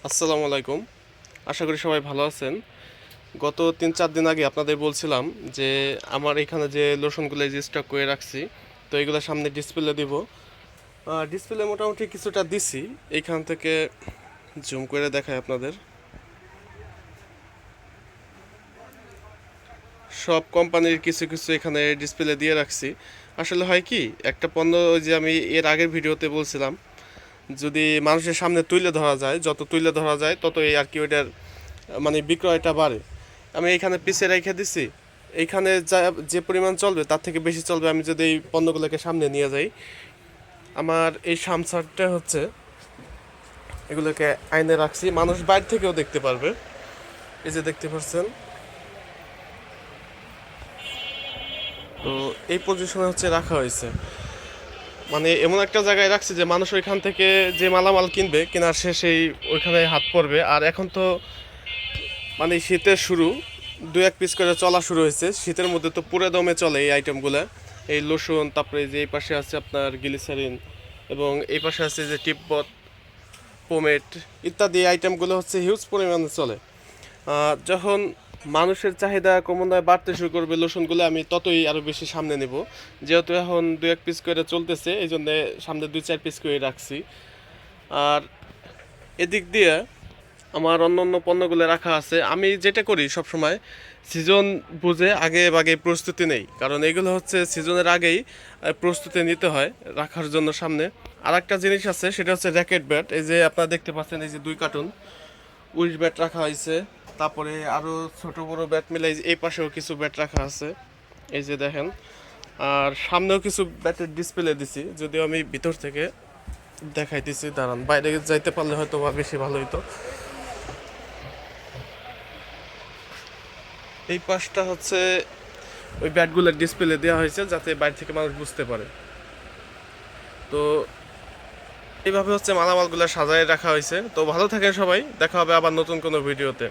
আসসালামু আলাইকুম। আশা করি সবাই ভালো আছেন। গত ৩-৪ দিন আগে আপনাদের বলছিলাম যে আমার এখানে যে লোশনগুলো যে স্টক করে রাখছি, তো এগুলো সামনে ডিসপ্লে দিব। ডিসপ্লে মোটামুটি কিছুটা দিছি। এইখান থেকে জুম করে দেখাই আপনাদের। সব কোম্পানির কিছু কিছু এখানে ডিসপ্লে দিয়ে রাখছি। আসলে হয় কি, একটা পণ্য ওই যে আমি এর আগের ভিডিওতে বলছিলাম, যদি মানুষের সামনে তুলে ধরা যায়, যত তুলে ধরা যায় ততই আর কি ওইটার মানে বিক্রয়টা বাড়ে। আমি এইখানে পিছিয়ে রেখে দিছি, এইখানে যা যে পরিমাণ চলবে তার থেকে বেশি চলবে আমি যদি এই পণ্যগুলোকে সামনে নিয়ে যাই। আমার এই সামসারটা হচ্ছে এগুলোকে আইনে রাখছি, মানুষ বাইরে থেকেও দেখতে পারবে। এই যে দেখতে পাচ্ছেন, তো এই পজিশনে হচ্ছে রাখা হয়েছে। মানে এমন একটা জায়গায় রাখছি যে মানুষ ওইখান থেকে যে মালামাল কিনবে, কেনার শেষেই ওইখানে হাত পড়বে। আর এখন তো মানে শীতের শুরু, দু এক পিস করে চলা শুরু হয়েছে। শীতের মধ্যে তো পুরো দমে চলে এই আইটেমগুলো। এই লোশন, তারপরে যে এই পাশে আছে আপনার গ্লিসারিন, এবং এই পাশে আছে যে টিপবট, পোমেট ইত্যাদি আইটেমগুলো হচ্ছে হিউজ পরিমাণে চলে। যখন মানুষের চাহিদা ক্রমান্বয়ে বাড়তে শুরু করবে লোশনগুলো, আমি ততই আরও বেশি সামনে নেব। যেহেতু এখন দু এক পিস করে চলতেছে, এই জন্যে সামনে 2-4 পিস করে রাখছি। আর এদিক দিয়ে আমার অন্য অন্য পণ্যগুলো রাখা আছে। আমি যেটা করি সব সময়, সিজন বুঝে আগে ভাগে প্রস্তুতি নেই, কারণ এগুলো হচ্ছে সিজনের আগেই প্রস্তুতি নিতে হয় রাখার জন্য সামনে। আর একটা জিনিস আছে, সেটা হচ্ছে র্যাকেট ব্যাট। এই যে আপনারা দেখতে পাচ্ছেন, এই যে 2 কার্টুন উইশ ব্যাট রাখা হয়েছে। তারপরে আরও ছোট বড় ব্যাট মিলে এই পাশেও কিছু ব্যাট রাখা আছে, এই যে দেখেন। আর সামনেও কিছু ব্যাটের ডিসপ্লে দিছি, যদিও আমি ভিতর থেকে দেখাইতেছি, দাঁড়ান বাইরে যাইতে পারলে হয়তো বা বেশি ভালো হতো। এই পাশটা হচ্ছে ওই ব্যাটগুলোর ডিসপ্লে দেওয়া হয়েছে যাতে বাইরে থেকে মানুষ বুঝতে পারে। তো এইভাবে হচ্ছে মালামালগুলো সাজায় রাখা হয়েছে। তো ভালো থাকেন সবাই, দেখা হবে আবার নতুন কোনো ভিডিওতে।